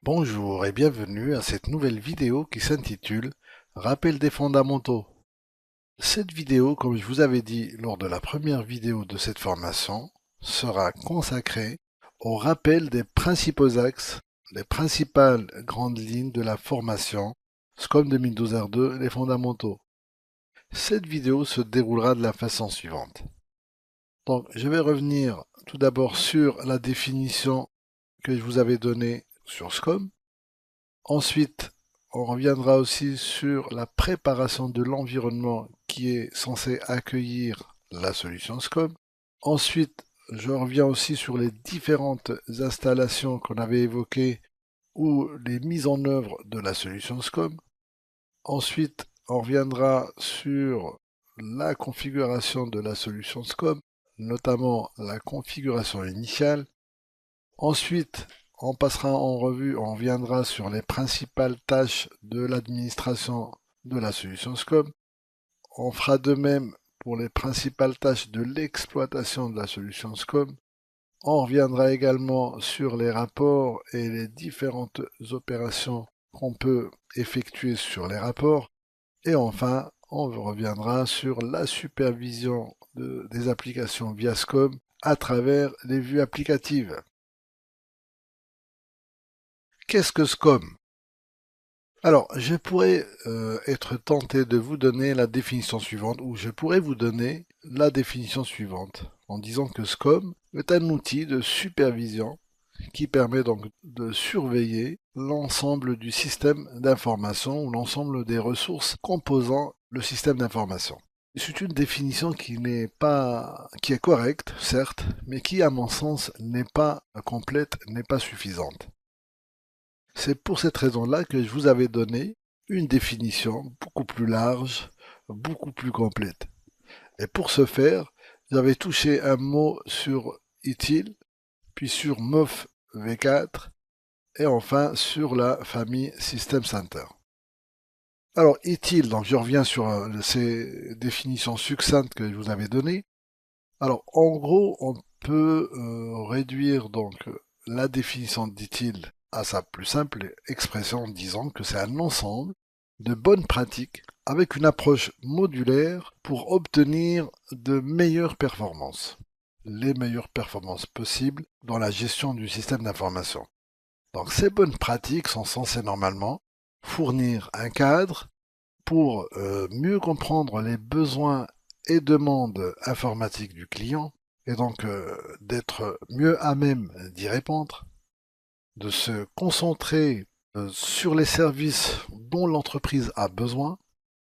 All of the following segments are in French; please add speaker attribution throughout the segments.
Speaker 1: Bonjour et bienvenue à cette nouvelle vidéo qui s'intitule Rappel des fondamentaux. Cette vidéo, comme je vous avais dit lors de la première vidéo de cette formation, sera consacrée au rappel des principaux axes, les principales grandes lignes de la formation SCOM 2012 R2, les fondamentaux. Cette vidéo se déroulera de la façon suivante. Donc, je vais revenir tout d'abord sur la définition que je vous avais donnée sur SCOM. Ensuite, on reviendra aussi sur la préparation de l'environnement qui est censé accueillir la solution SCOM. Ensuite, je reviens aussi sur les différentes installations qu'on avait évoquées ou les mises en œuvre de la solution SCOM. Ensuite, on reviendra sur la configuration de la solution SCOM, notamment la configuration initiale. Ensuite, on passera en revue, on reviendra sur les principales tâches de l'administration de la solution SCOM. On fera de même pour les principales tâches de l'exploitation de la solution SCOM. On reviendra également sur les rapports et les différentes opérations qu'on peut effectuer sur les rapports. Et enfin, on reviendra sur la supervision des applications via SCOM à travers les vues applicatives. Qu'est-ce que SCOM? Alors, je pourrais être tenté de vous donner la définition suivante, ou je pourrais vous donner la définition suivante, en disant que SCOM est un outil de supervision qui permet donc de surveiller l'ensemble du système d'information ou l'ensemble des ressources composant le système d'information. C'est une définition qui est correcte, certes, mais qui, à mon sens, n'est pas complète, n'est pas suffisante. C'est pour cette raison-là que je vous avais donné une définition beaucoup plus large, beaucoup plus complète. Et pour ce faire, j'avais touché un mot sur ITIL, puis sur MOF V4, et enfin sur la famille System Center. Alors ITIL, donc je reviens sur ces définitions succinctes que je vous avais données. Alors en gros, on peut réduire donc la définition d'ITIL à sa plus simple expression en disant que c'est un ensemble de bonnes pratiques avec une approche modulaire pour obtenir de meilleures performances, les meilleures performances possibles dans la gestion du système d'information. Donc ces bonnes pratiques sont censées normalement fournir un cadre pour mieux comprendre les besoins et demandes informatiques du client et donc d'être mieux à même d'y répondre, de se concentrer sur les services dont l'entreprise a besoin,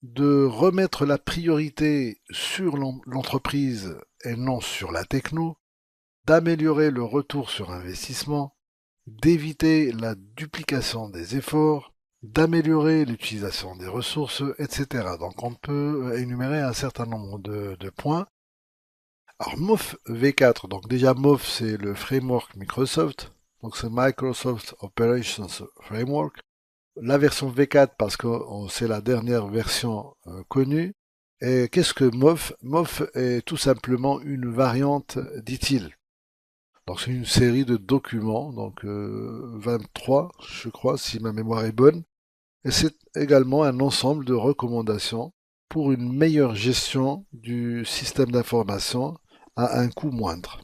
Speaker 1: de remettre la priorité sur l'entreprise et non sur la techno, d'améliorer le retour sur investissement, d'éviter la duplication des efforts, d'améliorer l'utilisation des ressources, etc. Donc on peut énumérer un certain nombre de points. Alors MOF V4, donc déjà MOF c'est le framework Microsoft, donc c'est Microsoft Operations Framework. La version V4 parce que c'est la dernière version connue. Et qu'est-ce que MOF? MOF est tout simplement une variante d'ITIL. Donc c'est une série de documents, donc 23 je crois si ma mémoire est bonne. Et c'est également un ensemble de recommandations pour une meilleure gestion du système d'information à un coût moindre.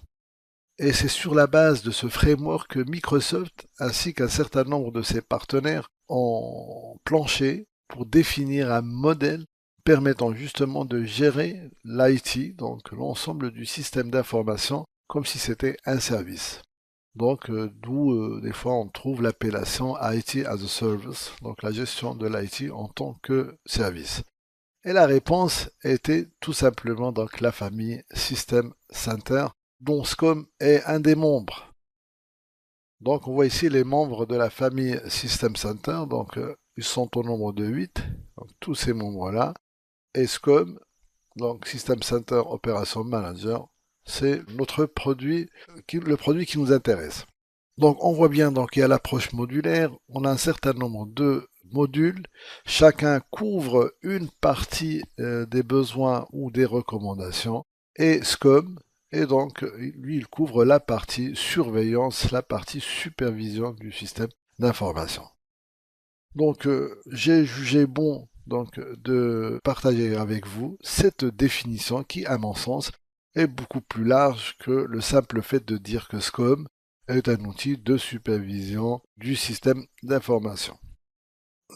Speaker 1: Et c'est sur la base de ce framework que Microsoft ainsi qu'un certain nombre de ses partenaires ont planché pour définir un modèle permettant justement de gérer l'IT, donc l'ensemble du système d'information, comme si c'était un service. Donc d'où des fois on trouve l'appellation IT as a Service, donc la gestion de l'IT en tant que service. Et la réponse était tout simplement donc la famille System Center, dont SCOM est un des membres. Donc on voit ici les membres de la famille System Center, donc ils sont au nombre de 8, donc tous ces membres-là, et SCOM, donc System Center Operation Manager, c'est notre produit, le produit qui nous intéresse. Donc on voit bien donc il y a l'approche modulaire, on a un certain nombre de modules, chacun couvre une partie des besoins ou des recommandations, et SCOM, et donc lui il couvre la partie surveillance, la partie supervision du système d'information. Donc, j'ai jugé bon de partager avec vous cette définition qui, à mon sens, est beaucoup plus large que le simple fait de dire que SCOM est un outil de supervision du système d'information.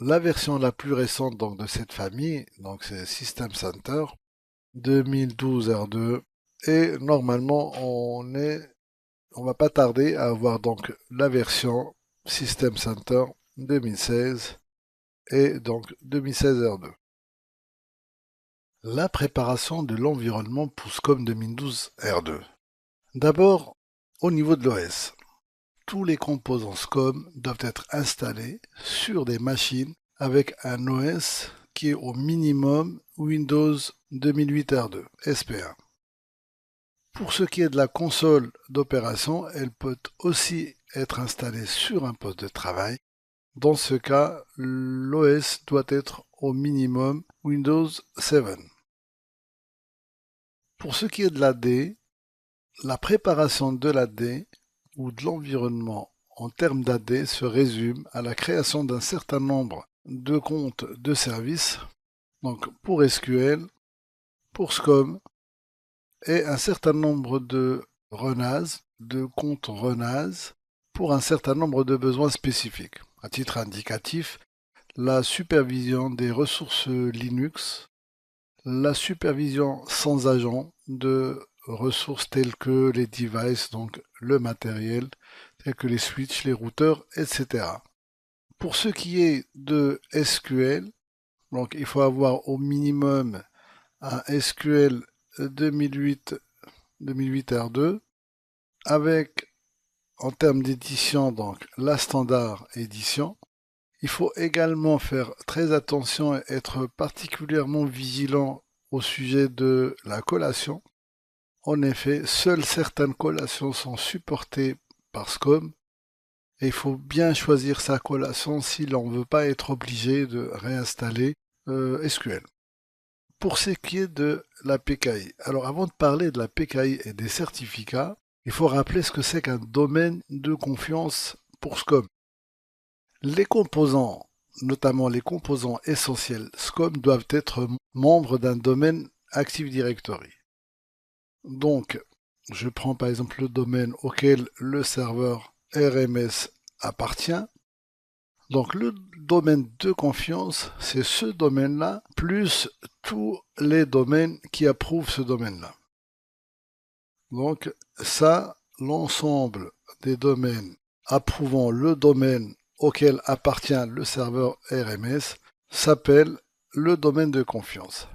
Speaker 1: La version la plus récente de cette famille, c'est System Center 2012 R2, et normalement on va pas tarder à avoir la version System Center 2016 et 2016 R2. La préparation de l'environnement pour SCOM 2012 R2. D'abord, au niveau de l'OS, tous les composants SCOM doivent être installés sur des machines avec un OS qui est au minimum Windows 2008 R2, SP1. Pour ce qui est de la console d'opération, elle peut aussi être installée sur un poste de travail. Dans ce cas, l'OS doit être au minimum Windows 7. Pour ce qui est de l'AD, la préparation de l'AD ou de l'environnement en termes d'AD se résume à la création d'un certain nombre de comptes de service, donc pour SQL, pour SCOM, et un certain nombre de RunAs, de comptes RunAs, pour un certain nombre de besoins spécifiques. À titre indicatif, la supervision des ressources Linux, la supervision sans agent de ressources telles que les devices, donc le matériel, tels que les switches, les routeurs, etc. Pour ce qui est de SQL, donc il faut avoir au minimum un SQL 2008 R2 avec en termes d'édition la standard édition. Il faut également faire très attention et être particulièrement vigilant au sujet de la collation. En effet, seules certaines collations sont supportées par SCOM et il faut bien choisir sa collation si l'on ne veut pas être obligé de réinstaller SQL. Pour ce qui est de la PKI, alors avant de parler de la PKI et des certificats, il faut rappeler ce que c'est qu'un domaine de confiance pour SCOM. Les composants, notamment les composants essentiels SCOM, doivent être membres d'un domaine Active Directory. Donc, je prends par exemple le domaine auquel le serveur RMS appartient. Donc, le domaine de confiance, c'est ce domaine-là, plus tous les domaines qui approuvent ce domaine-là. Donc, ça, l'ensemble des domaines approuvant le domaine auquel appartient le serveur RMS s'appelle le domaine de confiance.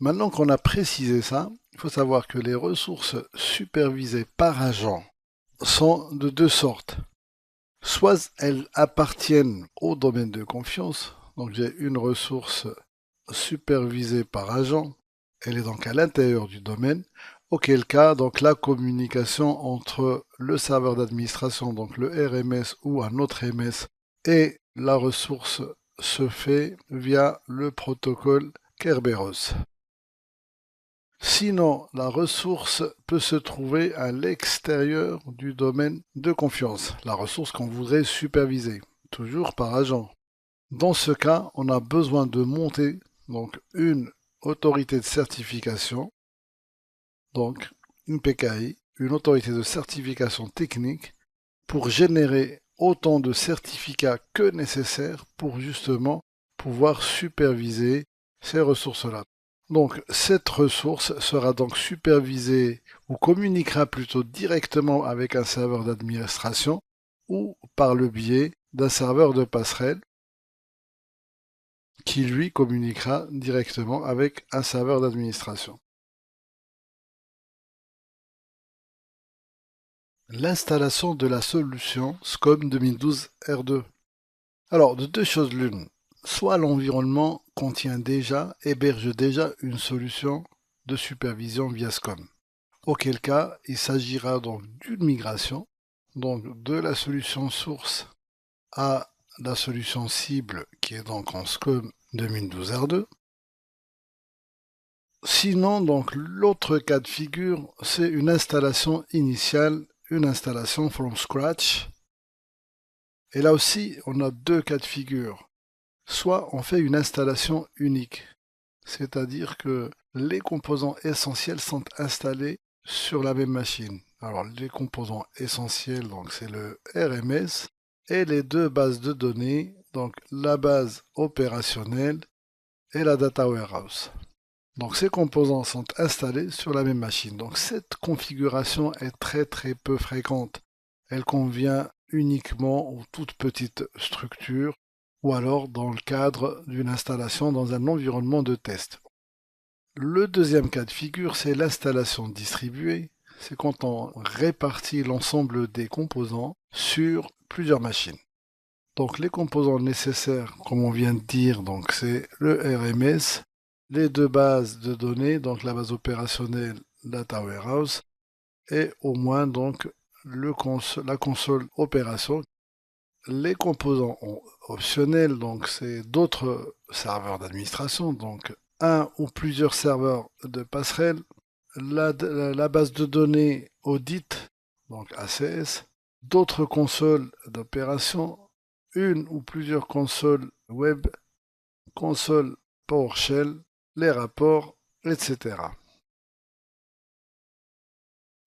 Speaker 1: Maintenant qu'on a précisé ça, il faut savoir que les ressources supervisées par agent sont de deux sortes. Soit elles appartiennent au domaine de confiance, donc j'ai une ressource supervisée par agent, elle est donc à l'intérieur du domaine, auquel cas la communication entre le serveur d'administration, donc le RMS ou un autre MS, et la ressource se fait via le protocole Kerberos. Sinon, la ressource peut se trouver à l'extérieur du domaine de confiance, la ressource qu'on voudrait superviser, toujours par agent. Dans ce cas, on a besoin de monter une autorité de certification, donc une PKI, une autorité de certification technique, pour générer autant de certificats que nécessaire pour justement pouvoir superviser ces ressources-là. Donc cette ressource sera donc supervisée ou communiquera plutôt directement avec un serveur d'administration ou par le biais d'un serveur de passerelle qui lui communiquera directement avec un serveur d'administration. L'installation de la solution SCOM 2012 R2. Alors, de deux choses l'une. Soit l'environnement héberge déjà une solution de supervision via SCOM. Auquel cas, il s'agira donc d'une migration, donc de la solution source à la solution cible qui est donc en SCOM 2012 R2. Sinon, l'autre cas de figure, c'est une installation initiale, une installation from scratch, Et là aussi, on a deux cas de figure. Soit on fait une installation unique, c'est-à-dire que les composants essentiels sont installés sur la même machine. Alors les composants essentiels, donc c'est le RMS et les deux bases de données, donc la base opérationnelle et la data warehouse. Donc ces composants sont installés sur la même machine. Donc cette configuration est très peu fréquente. Elle convient uniquement aux toutes petites structures ou alors dans le cadre d'une installation dans un environnement de test. Le deuxième cas de figure, c'est l'installation distribuée. C'est quand on répartit l'ensemble des composants sur plusieurs machines. Donc les composants nécessaires, comme on vient de dire, donc c'est le RMS, les deux bases de données, donc la base opérationnelle Data Warehouse, et au moins donc la console opération. Les composants optionnels, donc c'est d'autres serveurs d'administration, donc un ou plusieurs serveurs de passerelle, la base de données audit, donc ACS, d'autres consoles d'opération, une ou plusieurs consoles web, console PowerShell, les rapports, etc.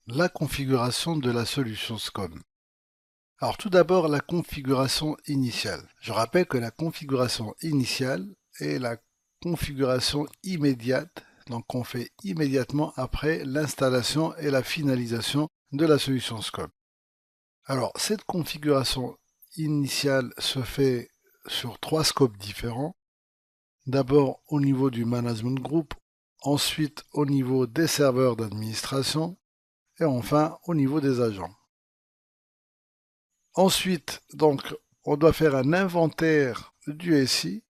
Speaker 1: La configuration de la solution SCOM. Alors tout d'abord, la configuration initiale. Je rappelle que la configuration initiale est la configuration immédiate, donc qu'on fait immédiatement après l'installation et la finalisation de la solution SCOM. Alors cette configuration initiale se fait sur trois scopes différents. D'abord au niveau du management group, ensuite au niveau des serveurs d'administration et enfin au niveau des agents. Ensuite, donc, on doit faire un inventaire du SI,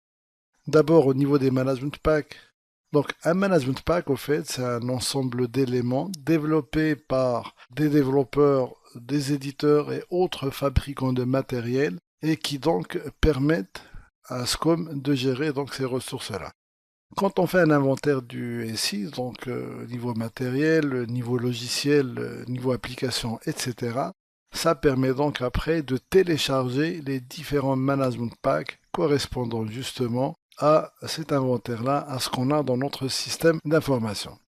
Speaker 1: d'abord au niveau des management packs. Donc, un management pack, au fait, c'est un ensemble d'éléments développés par des développeurs, des éditeurs et autres fabricants de matériel et qui donc permettent à SCOM de gérer donc ces ressources-là. Quand on fait un inventaire du SI, donc niveau matériel, niveau logiciel, niveau application, etc., ça permet donc après de télécharger les différents management packs correspondant justement à cet inventaire-là, à ce qu'on a dans notre système d'information.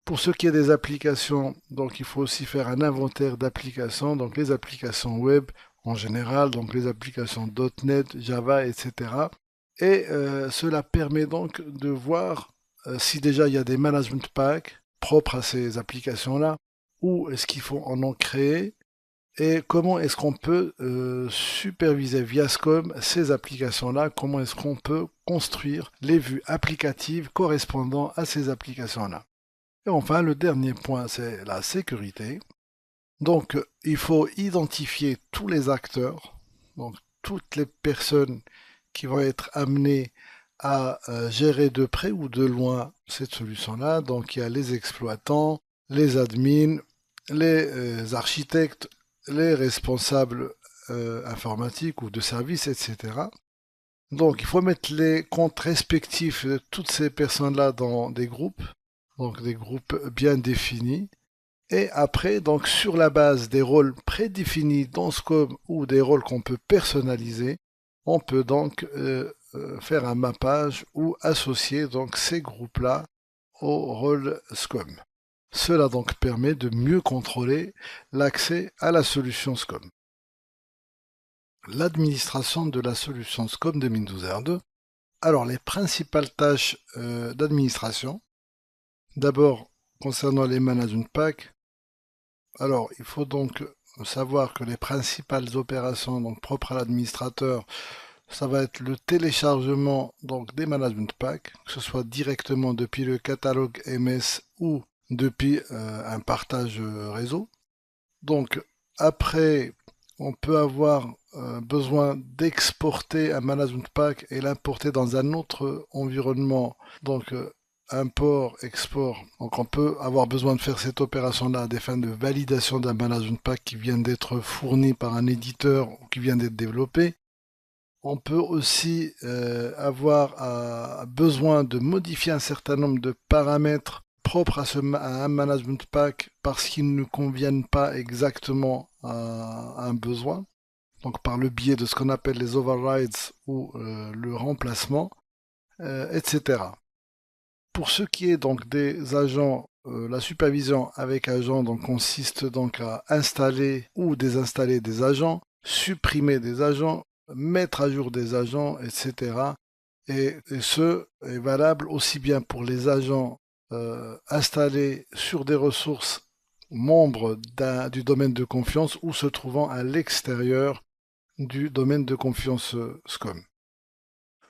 Speaker 1: Pour ce qui est des applications, donc il faut aussi faire un inventaire d'applications, donc les applications web en général, donc les applications .NET, Java, etc. Et cela permet donc de voir si déjà il y a des management packs propres à ces applications-là, ou est-ce qu'il faut en créer, et comment est-ce qu'on peut superviser via SCOM ces applications-là, comment est-ce qu'on peut construire les vues applicatives correspondant à ces applications-là. Et enfin, le dernier point, c'est la sécurité. Donc, il faut identifier tous les acteurs, donc toutes les personnes qui vont être amenées à gérer de près ou de loin cette solution-là. Donc, il y a les exploitants, les admins, les architectes, les responsables informatiques ou de services, etc. Donc, il faut mettre les comptes respectifs de toutes ces personnes-là dans des groupes, donc des groupes bien définis. Et après, donc, sur la base des rôles prédéfinis dans SCOM ou des rôles qu'on peut personnaliser, on peut donc faire un mappage ou associer donc ces groupes-là au rôle SCOM. Cela donc permet de mieux contrôler l'accès à la solution SCOM. L'administration de la solution SCOM de Windows R2. Alors, les principales tâches d'administration. D'abord, concernant les management packs. Alors, il faut donc savoir que les principales opérations donc, propres à l'administrateur, ça va être le téléchargement donc, des management packs, que ce soit directement depuis le catalogue MS ou depuis un partage réseau. Donc, après, on peut avoir besoin d'exporter un management pack et l'importer dans un autre environnement. Donc, import, export. Donc on peut avoir besoin de faire cette opération-là à des fins de validation d'un management pack qui vient d'être fourni par un éditeur ou qui vient d'être développé. On peut aussi avoir besoin de modifier un certain nombre de paramètres propres à un management pack parce qu'ils ne conviennent pas exactement à un besoin. donc par le biais de ce qu'on appelle les overrides ou le remplacement, etc. Pour ce qui est donc des agents, la supervision avec agent donc, consiste donc à installer ou désinstaller des agents, supprimer des agents, mettre à jour des agents, etc. Et ce est valable aussi bien pour les agents installés sur des ressources membres du domaine de confiance ou se trouvant à l'extérieur du domaine de confiance SCOM.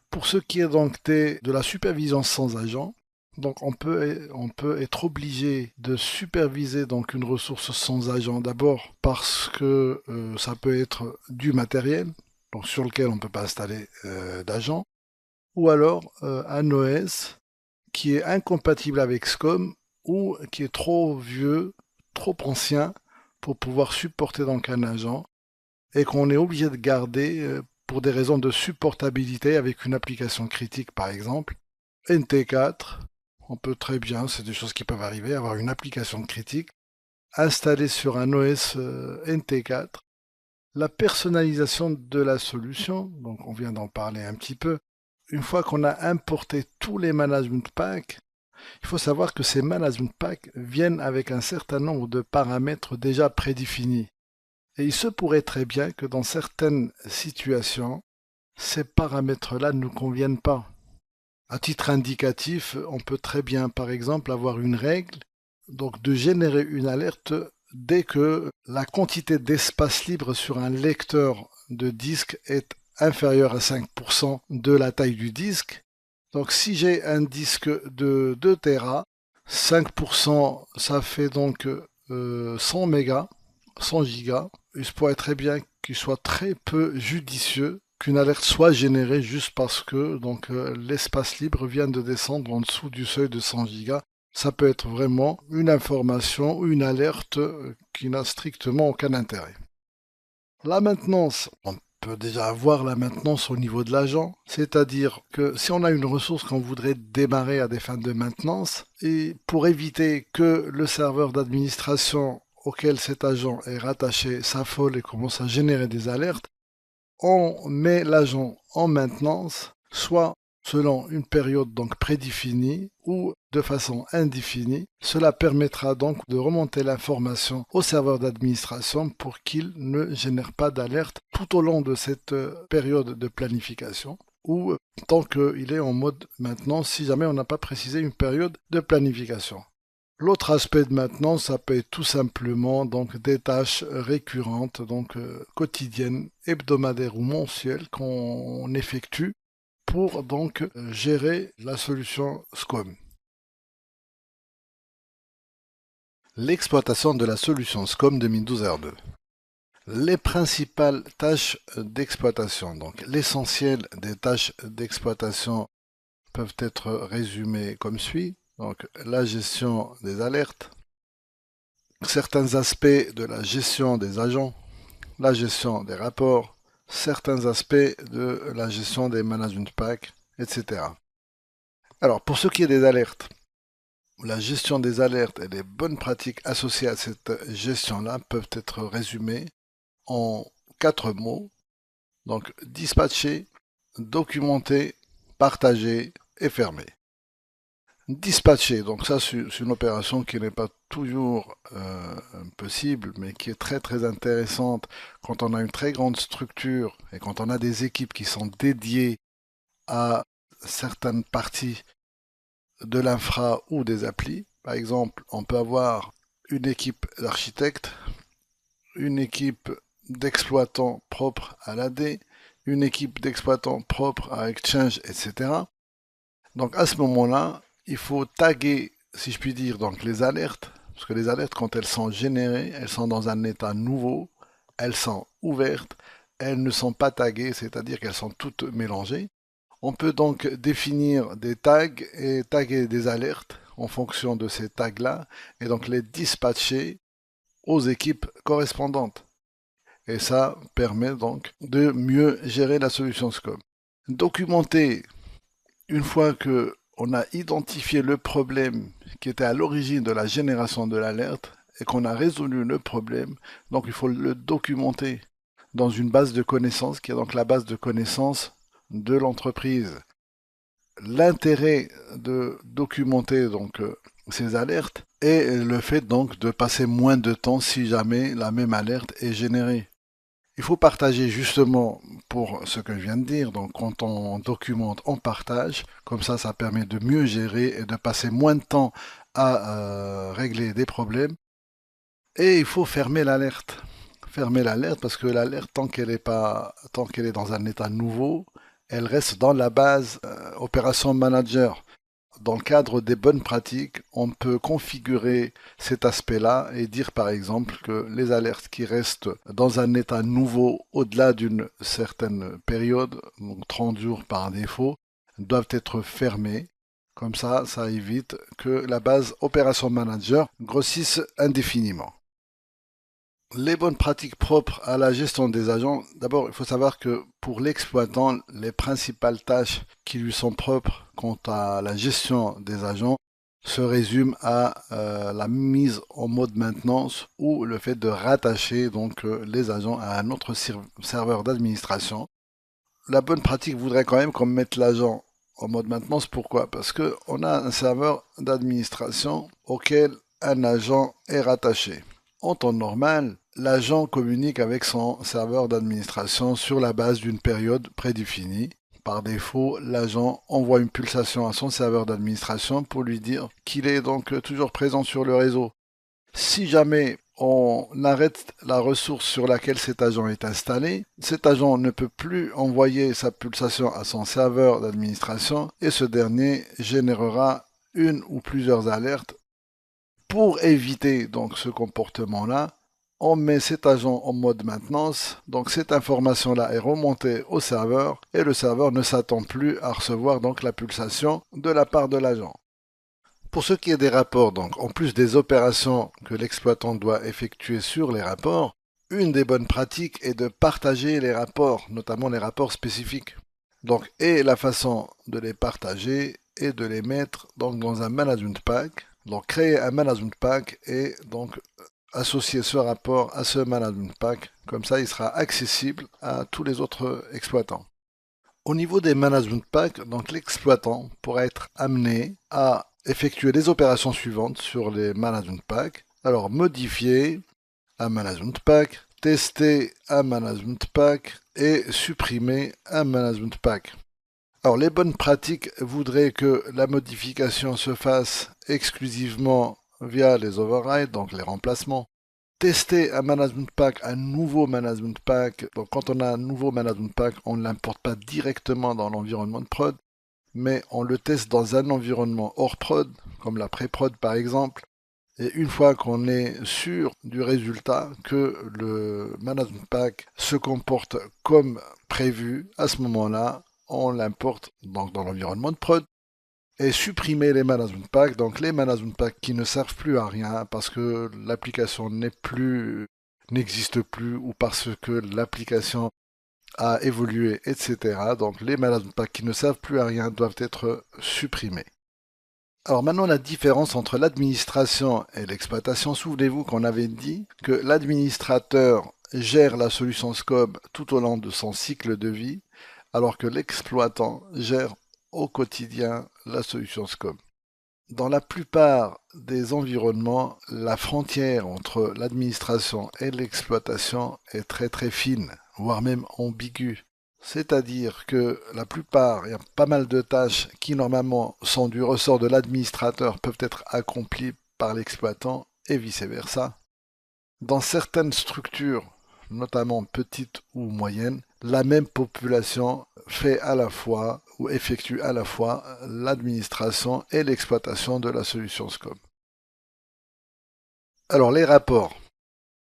Speaker 1: Pour ce qui est donc de la supervision sans agent, donc on peut être obligé de superviser donc une ressource sans agent d'abord parce que ça peut être du matériel donc sur lequel on ne peut pas installer d'agent, ou alors un OS qui est incompatible avec SCOM ou qui est trop vieux, trop ancien pour pouvoir supporter donc un agent et qu'on est obligé de garder pour des raisons de supportabilité avec une application critique par exemple. NT4, on peut très bien, c'est des choses qui peuvent arriver, avoir une application critique installée sur un OS NT4. La personnalisation de la solution, donc on vient d'en parler un petit peu. Une fois qu'on a importé tous les management packs, il faut savoir que ces management packs viennent avec un certain nombre de paramètres déjà prédéfinis. Et il se pourrait très bien que dans certaines situations, ces paramètres-là ne nous conviennent pas. À titre indicatif, on peut très bien, par exemple, avoir une règle, donc de générer une alerte dès que la quantité d'espace libre sur un lecteur de disque est inférieure à 5% de la taille du disque. Donc si j'ai un disque de 2 Tera, 5% ça fait donc 100 mégas, 100 gigas. Il se pourrait très bien qu'il soit très peu judicieux qu'une alerte soit générée juste parce que donc l'espace libre vient de descendre en dessous du seuil de 100 gigas. Ça peut être vraiment une information ou une alerte qui n'a strictement aucun intérêt. La maintenance, on peut déjà avoir la maintenance au niveau de l'agent, c'est-à-dire que si on a une ressource qu'on voudrait démarrer à des fins de maintenance, et pour éviter que le serveur d'administration auquel cet agent est rattaché s'affole et commence à générer des alertes, on met l'agent en maintenance, soit selon une période donc prédéfinie ou de façon indéfinie. Cela permettra donc de remonter l'information au serveur d'administration pour qu'il ne génère pas d'alerte tout au long de cette période de planification ou tant qu'il est en mode maintenance si jamais on n'a pas précisé une période de planification. L'autre aspect de maintenance, ça peut être tout simplement donc des tâches récurrentes, donc quotidiennes, hebdomadaires ou mensuelles qu'on effectue pour donc gérer la solution SCOM. L'exploitation de la solution SCOM 2012 R2. Les principales tâches d'exploitation, donc l'essentiel des tâches d'exploitation peuvent être résumées comme suit. Donc la gestion des alertes, certains aspects de la gestion des agents, la gestion des rapports, certains aspects de la gestion des management packs, etc. Alors pour ce qui est des alertes, la gestion des alertes et les bonnes pratiques associées à cette gestion-là peuvent être résumées en 4 mots. Donc dispatcher, documenter, partager et fermer. Dispatcher, donc ça c'est une opération qui n'est pas toujours possible, mais qui est très très intéressante quand on a une très grande structure et quand on a des équipes qui sont dédiées à certaines parties de l'infra ou des applis. Par exemple, on peut avoir une équipe d'architectes, une équipe d'exploitants propres à l'AD, une équipe d'exploitants propres à Exchange, etc. Donc à ce moment-là, il faut taguer, si je puis dire, donc les alertes, parce que les alertes, quand elles sont générées, elles sont dans un état nouveau, elles sont ouvertes, elles ne sont pas taguées, c'est-à-dire qu'elles sont toutes mélangées. On peut donc définir des tags et taguer des alertes en fonction de ces tags-là, et donc les dispatcher aux équipes correspondantes. Et ça permet donc de mieux gérer la solution SCOM. Documenter, une fois que on a identifié le problème qui était à l'origine de la génération de l'alerte et qu'on a résolu le problème, donc il faut le documenter. dans une base de connaissances qui est donc la base de connaissances de l'entreprise. L'intérêt de documenter donc ces alertes est le fait donc de passer moins de temps si jamais la même alerte est générée. Il faut partager justement pour ce que je viens de dire. Donc quand on documente, on partage. Comme ça permet de mieux gérer et de passer moins de temps à régler des problèmes. Et il faut fermer l'alerte. Fermer l'alerte parce que l'alerte, tant qu'elle est dans un état nouveau, elle reste dans la base Opération Manager. Dans le cadre des bonnes pratiques, on peut configurer cet aspect-là et dire par exemple que les alertes qui restent dans un état nouveau au-delà d'une certaine période, donc 30 jours par défaut, doivent être fermées. Comme ça évite que la base Opération Manager grossisse indéfiniment. Les bonnes pratiques propres à la gestion des agents, d'abord il faut savoir que pour l'exploitant, les principales tâches qui lui sont propres quant à la gestion des agents se résument à la mise en mode maintenance ou le fait de rattacher donc les agents à un autre serveur d'administration. La bonne pratique voudrait quand même qu'on mette l'agent en mode maintenance. Pourquoi? Parce qu'on a un serveur d'administration auquel un agent est rattaché. En temps normal, l'agent communique avec son serveur d'administration sur la base d'une période prédéfinie. Par défaut, l'agent envoie une pulsation à son serveur d'administration pour lui dire qu'il est donc toujours présent sur le réseau. Si jamais on arrête la ressource sur laquelle cet agent est installé, cet agent ne peut plus envoyer sa pulsation à son serveur d'administration et ce dernier générera une ou plusieurs alertes. Pour éviter donc ce comportement-là, on met cet agent en mode maintenance, donc cette information-là est remontée au serveur et le serveur ne s'attend plus à recevoir donc la pulsation de la part de l'agent. Pour ce qui est des rapports, donc en plus des opérations que l'exploitant doit effectuer sur les rapports, une des bonnes pratiques est de partager les rapports, notamment les rapports spécifiques. Donc, et la façon de les partager est de les mettre donc dans un management pack. Donc créer un management pack et donc associer ce rapport à ce management pack. Comme ça, il sera accessible à tous les autres exploitants. Au niveau des management packs, donc l'exploitant pourra être amené à effectuer les opérations suivantes sur les management packs. Alors modifier un management pack, tester un management pack et supprimer un management pack. Alors les bonnes pratiques voudraient que la modification se fasse exclusivement via les overrides, donc les remplacements. Tester un management pack, un nouveau management pack. Donc quand on a un nouveau management pack, on ne l'importe pas directement dans l'environnement de prod, mais on le teste dans un environnement hors prod, comme la pré-prod par exemple. Et une fois qu'on est sûr du résultat, que le management pack se comporte comme prévu, à ce moment-là, on l'importe donc dans l'environnement de prod et supprimer les management packs, donc les management packs qui ne servent plus à rien parce que l'application n'existe plus ou parce que l'application a évolué, etc. Donc les management packs qui ne servent plus à rien doivent être supprimés. Alors maintenant la différence entre l'administration et l'exploitation, souvenez-vous qu'on avait dit que l'administrateur gère la solution SCOM tout au long de son cycle de vie, alors que l'exploitant gère au quotidien la solution SCOM. Dans la plupart des environnements, la frontière entre l'administration et l'exploitation est très très fine, voire même ambiguë. C'est-à-dire que la plupart, il y a pas mal de tâches qui normalement sont du ressort de l'administrateur peuvent être accomplies par l'exploitant et vice-versa. Dans certaines structures, notamment petites ou moyennes, la même population fait à la fois ou effectue à la fois l'administration et l'exploitation de la solution SCOM. Alors les rapports.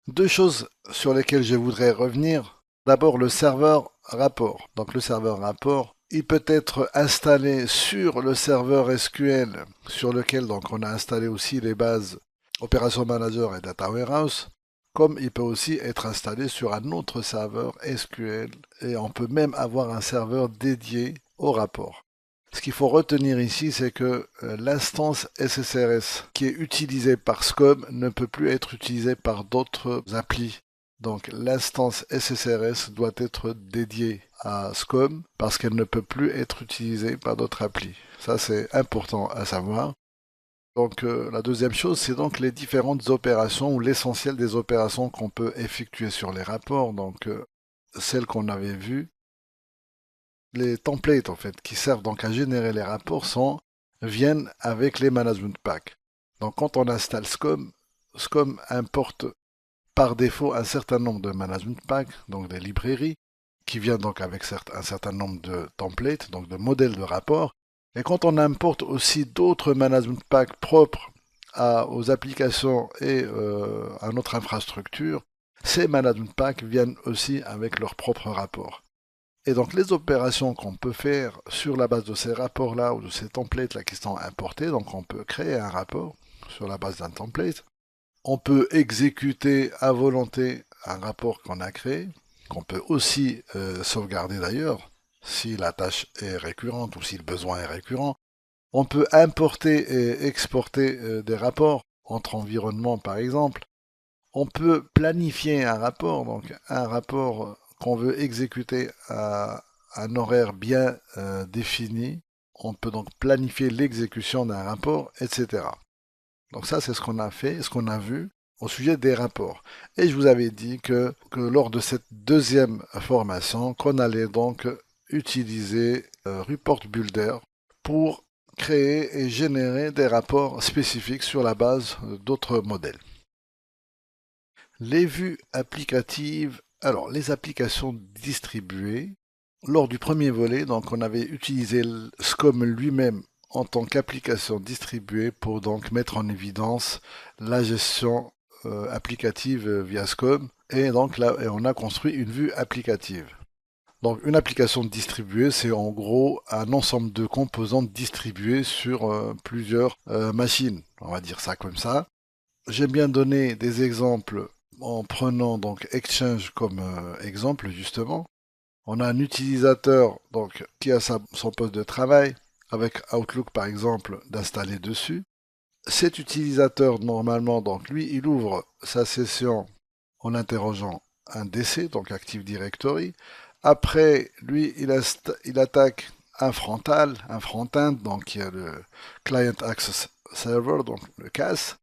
Speaker 1: Deux choses sur lesquelles je voudrais revenir. D'abord le serveur rapport. Donc le serveur rapport, il peut être installé sur le serveur SQL sur lequel donc on a installé aussi les bases Operation Manager et Data Warehouse, comme il peut aussi être installé sur un autre serveur SQL et on peut même avoir un serveur dédié au rapport. Ce qu'il faut retenir ici, c'est que l'instance SSRS qui est utilisée par SCOM ne peut plus être utilisée par d'autres applis. Donc l'instance SSRS doit être dédiée à SCOM parce qu'elle ne peut plus être utilisée par d'autres applis. Ça c'est important à savoir. Donc la deuxième chose, c'est donc les différentes opérations ou l'essentiel des opérations qu'on peut effectuer sur les rapports. Donc celles qu'on avait vues, les templates en fait qui servent donc à générer les rapports viennent avec les management packs. Donc quand on installe SCOM, SCOM importe par défaut un certain nombre de management packs, donc des librairies, qui viennent donc avec un certain nombre de templates, donc de modèles de rapports. Et quand on importe aussi d'autres management packs propres aux applications et à notre infrastructure, ces management packs viennent aussi avec leurs propres rapports. Et donc les opérations qu'on peut faire sur la base de ces rapports-là ou de ces templates-là qui sont importés, donc on peut créer un rapport sur la base d'un template. On peut exécuter à volonté un rapport qu'on a créé, qu'on peut aussi sauvegarder d'ailleurs, si la tâche est récurrente ou si le besoin est récurrent. On peut importer et exporter des rapports entre environnements par exemple. On peut planifier un rapport, donc un rapport qu'on veut exécuter à un horaire bien défini. On peut donc planifier l'exécution d'un rapport, etc. Donc ça, c'est ce qu'on a fait, ce qu'on a vu au sujet des rapports. Et je vous avais dit que lors de cette deuxième formation, qu'on allait donc utiliser Report Builder pour créer et générer des rapports spécifiques sur la base d'autres modèles. Les vues applicatives, alors les applications distribuées, lors du premier volet, donc on avait utilisé SCOM lui-même en tant qu'application distribuée pour donc mettre en évidence la gestion applicative via SCOM et donc là on a construit une vue applicative. Donc une application distribuée, c'est en gros un ensemble de composants distribués sur plusieurs machines, on va dire ça comme ça. J'aime bien donner des exemples en prenant donc Exchange comme exemple justement. On a un utilisateur donc qui a son poste de travail avec Outlook par exemple d'installer dessus. Cet utilisateur normalement donc lui il ouvre sa session en interrogeant un DC donc Active Directory. Après lui il attaque un front-end donc qui est le Client Access Server donc le CAS.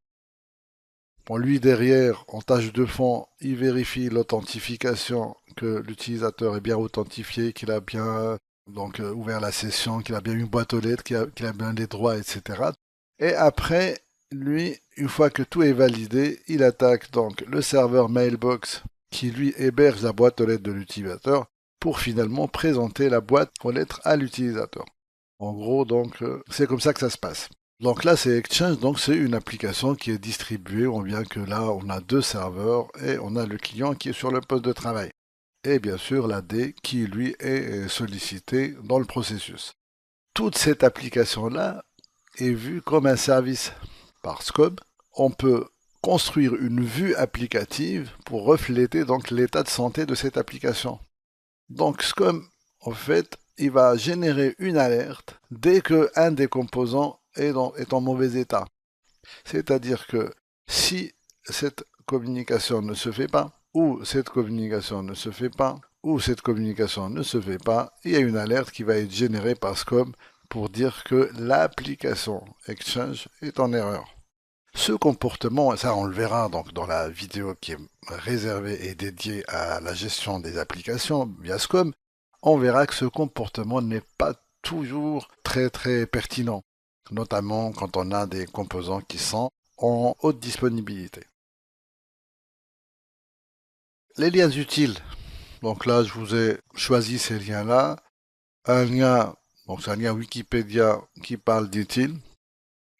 Speaker 1: Bon, lui derrière, en tâche de fond, il vérifie l'authentification, que l'utilisateur est bien authentifié, qu'il a bien ouvert la session, qu'il a bien une boîte aux lettres, qu'il a bien les droits, etc. Et après, lui, une fois que tout est validé, il attaque donc le serveur Mailbox qui lui héberge la boîte aux lettres de l'utilisateur pour finalement présenter la boîte aux lettres à l'utilisateur. En gros, donc, c'est comme ça que ça se passe. Donc là, c'est Exchange, donc c'est une application qui est distribuée. On vient que là, on a deux serveurs et on a le client qui est sur le poste de travail. Et bien sûr, l'AD qui, lui, est sollicité dans le processus. Toute cette application-là est vue comme un service par SCOM. On peut construire une vue applicative pour refléter donc l'état de santé de cette application. Donc SCOM, en fait, il va générer une alerte dès que un des composants est en mauvais état. C'est-à-dire que si cette communication ne se fait pas, ou cette communication ne se fait pas, ou cette communication ne se fait pas, il y a une alerte qui va être générée par SCOM pour dire que l'application Exchange est en erreur. Ce comportement, ça on le verra donc dans la vidéo qui est réservée et dédiée à la gestion des applications via SCOM, on verra que ce comportement n'est pas toujours très pertinent, notamment quand on a des composants qui sont en haute disponibilité. Les liens utiles, donc là je vous ai choisi ces liens-là. Un lien, donc c'est un lien Wikipédia qui parle d'utile.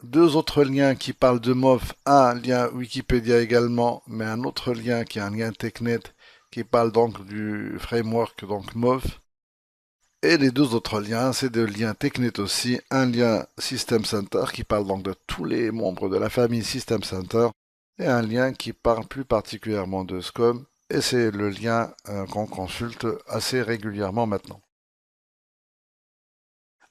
Speaker 1: Deux autres liens qui parlent de MOF, un lien Wikipédia également, mais un autre lien qui est un lien TechNet qui parle donc du framework donc MOF. Et les deux autres liens, c'est des liens TechNet aussi, un lien System Center qui parle donc de tous les membres de la famille System Center et un lien qui parle plus particulièrement de SCOM et c'est le lien qu'on consulte assez régulièrement maintenant.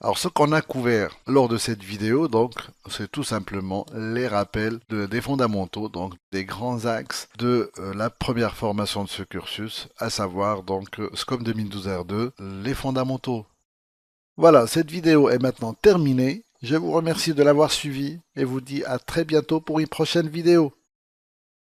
Speaker 1: Alors, ce qu'on a couvert lors de cette vidéo, donc, c'est tout simplement les rappels des fondamentaux, donc des grands axes de la première formation de ce cursus, à savoir donc SCOM 2012 R2, les fondamentaux. Voilà, cette vidéo est maintenant terminée. Je vous remercie de l'avoir suivie et vous dis à très bientôt pour une prochaine vidéo.